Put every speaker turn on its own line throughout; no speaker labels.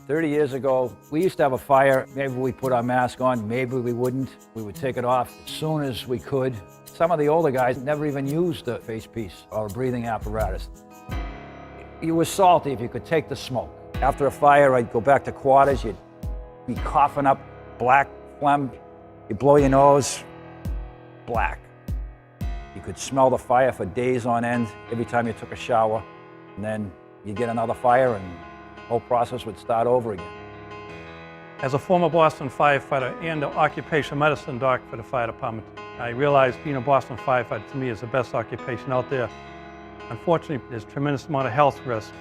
30 years ago, we used to have a fire. Maybe we put our mask on, maybe we wouldn't. We would take it off as soon as we could. Some of the older guys never even used a face piece or a breathing apparatus. You were salty if you could take the smoke. After a fire, I'd go back to quarters, you'd be coughing up black phlegm. You blow your nose, black. You could smell the fire for days on end every time you took a shower. And then you get another fire and the whole process would start over again.
As a former Boston firefighter and an occupational medicine doc for the fire department, I realized being a Boston firefighter to me is the best occupation out there. Unfortunately, there's a tremendous amount of health risk.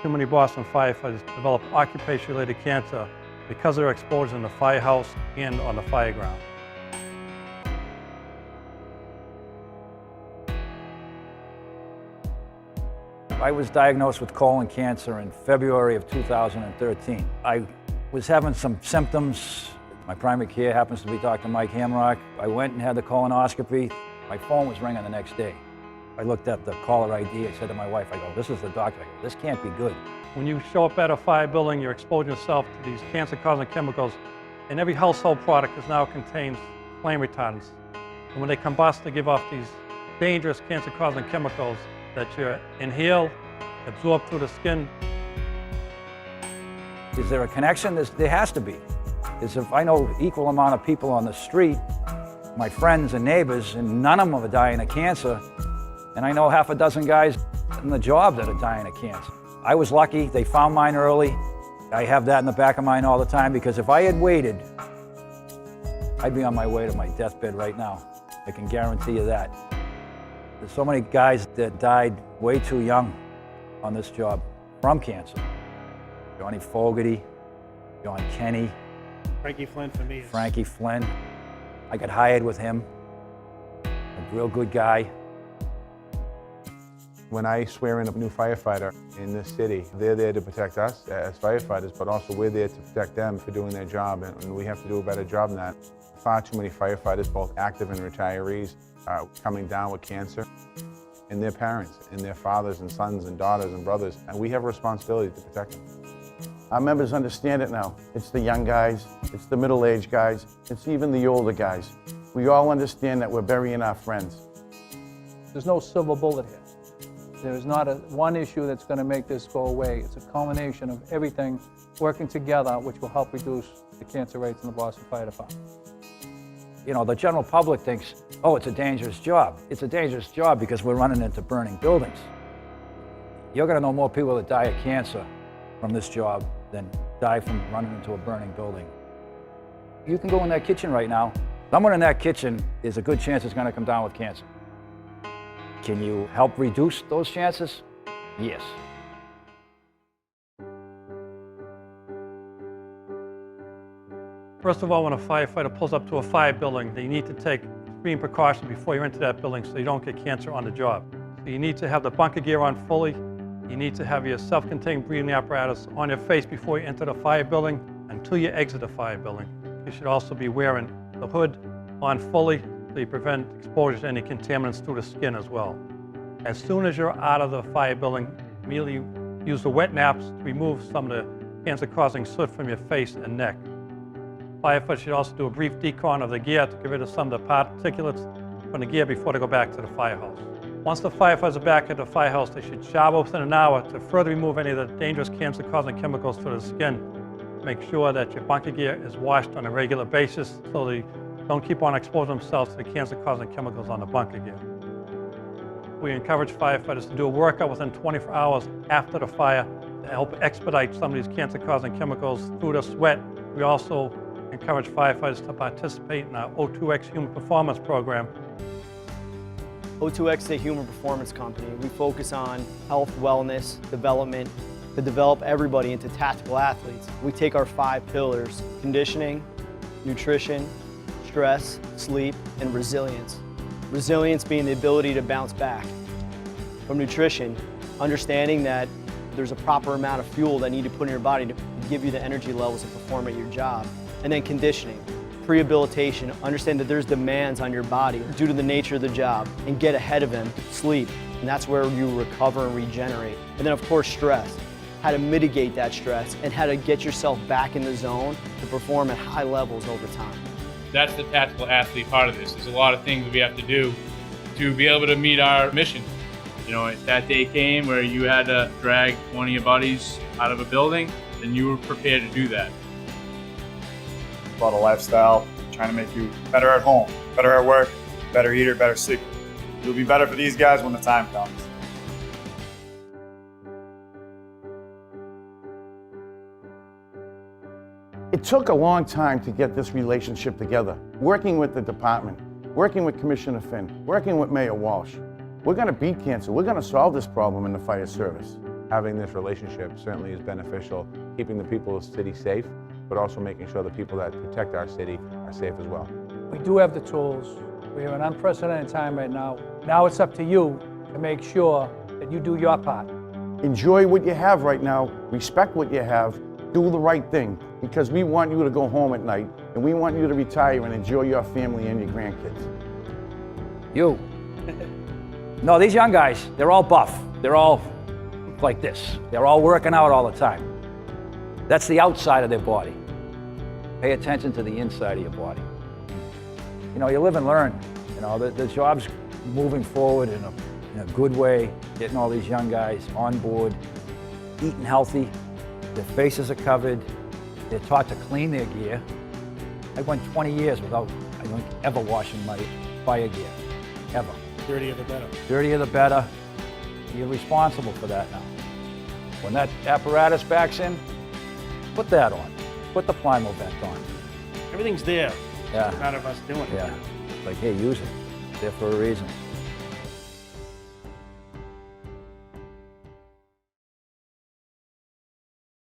Too many Boston firefighters develop occupation-related cancer because of their exposure in the firehouse and on the fire ground.
I was diagnosed with colon cancer in February of 2013. I was having some symptoms. My primary care happens to be Dr. Mike Hamrock. I went and had the colonoscopy. My phone was ringing the next day. I looked at the caller ID. I said to my wife, I go, this is the doctor. I go, this can't be good.
When you show up at a fire building, you're exposing yourself to these cancer-causing chemicals, and every household product now contains flame retardants. And when they combust, they give off these dangerous cancer-causing chemicals that you inhale, absorb through the skin.
Is there a connection? There has to be. If I know equal amount of people on the street, my friends and neighbors, and none of them are dying of cancer, and I know half a dozen guys in the job that are dying of cancer. I was lucky, they found mine early. I have that in the back of mine all the time because if I had waited, I'd be on my way to my deathbed right now. I can guarantee you that. There's so many guys that died way too young on this job from cancer. Johnny Fogarty, John Kenny.
Frankie Flynn for me.
Frankie Flynn. I got hired with him. A real good guy.
When I swear in a new firefighter in this city, they're there to protect us as firefighters, but also we're there to protect them for doing their job, and we have to do a better job than that. Far too many firefighters, both active and retirees, are coming down with cancer, and their parents, and their fathers and sons and daughters and brothers, and we have a responsibility to protect them.
Our members understand it now. It's the young guys, it's the middle-aged guys, it's even the older guys. We all understand that we're burying our friends.
There's no silver bullet here. There's not one issue that's going to make this go away. It's a culmination of everything working together, which will help reduce the cancer rates in the Boston Fire Department.
You know, the general public thinks, oh, it's a dangerous job. It's a dangerous job because we're running into burning buildings. You're going to know more people that die of cancer from this job than die from running into a burning building. You can go in that kitchen right now. Someone in that kitchen is a good chance is going to come down with cancer. Can you help reduce those chances? Yes.
First of all, when a firefighter pulls up to a fire building, they need to take extreme precautions before you enter that building so you don't get cancer on the job. So you need to have the bunker gear on fully. You need to have your self-contained breathing apparatus on your face before you enter the fire building until you exit the fire building. You should also be wearing the hood on fully so you prevent exposure to any contaminants through the skin as well. As soon as you're out of the fire building, immediately use the wet naps to remove some of the cancer-causing soot from your face and neck. Firefighters should also do a brief decon of the gear to get rid of some of the particulates from the gear before they go back to the firehouse. Once the firefighters are back at the firehouse, they should shower within an hour to further remove any of the dangerous cancer-causing chemicals from the skin. Make sure that your bunker gear is washed on a regular basis so they don't keep on exposing themselves to the cancer-causing chemicals on the bunker gear. We encourage firefighters to do a workout within 24 hours after the fire to help expedite some of these cancer-causing chemicals through the sweat. We also encourage firefighters to participate in our O2X Human Performance Program.
O2X is a human performance company. We focus on health, wellness, development, to develop everybody into tactical athletes. We take our 5 pillars: conditioning, nutrition, stress, sleep, and resilience. Resilience being the ability to bounce back. From nutrition, understanding that there's a proper amount of fuel that you need to put in your body to give you the energy levels to perform at your job. And then conditioning, rehabilitation, understand that there's demands on your body due to the nature of the job and get ahead of them. Sleep, and that's where you recover and regenerate. And then of course stress. how to mitigate that stress, and how to get yourself back in the zone to perform at high levels over time.
That's the tactical athlete part of this. There's a lot of things we have to do to be able to meet our mission. You know, if that day came where you had to drag one of your buddies out of a building, then you were prepared to do that.
About a lifestyle, trying to make you better at home, better at work, better eater, better sleeper. You'll be better for these guys when the time comes.
It took a long time to get this relationship together. Working with the department, working with Commissioner Finn, working with Mayor Walsh. We're going to beat cancer. We're going to solve this problem in the fire service.
Having this relationship certainly is beneficial, keeping the people of the city safe, but also making sure the people that protect our city are safe as well.
We do have the tools. We have an unprecedented time right now. Now it's up to you to make sure that you do your part.
Enjoy what you have right now, respect what you have, do the right thing, because we want you to go home at night, and we want you to retire and enjoy your family and your grandkids.
You. No, these young guys, they're all buff. They're all like this. They're all working out all the time. That's the outside of their body. Pay attention to the inside of your body. You know, you live and learn. You know, the job's moving forward in a good way, getting all these young guys on board, eating healthy, their faces are covered, they're taught to clean their gear. I went 20 years without, I think, ever washing my fire gear, ever.
Dirtier the better.
Dirtier the better. You're responsible for that now. When that apparatus backs in, put that on. Put the Plimo vent on.
Everything's there.
Yeah.
It's a matter of us doing it.
Yeah. It's like, hey, use it. It's there for a reason.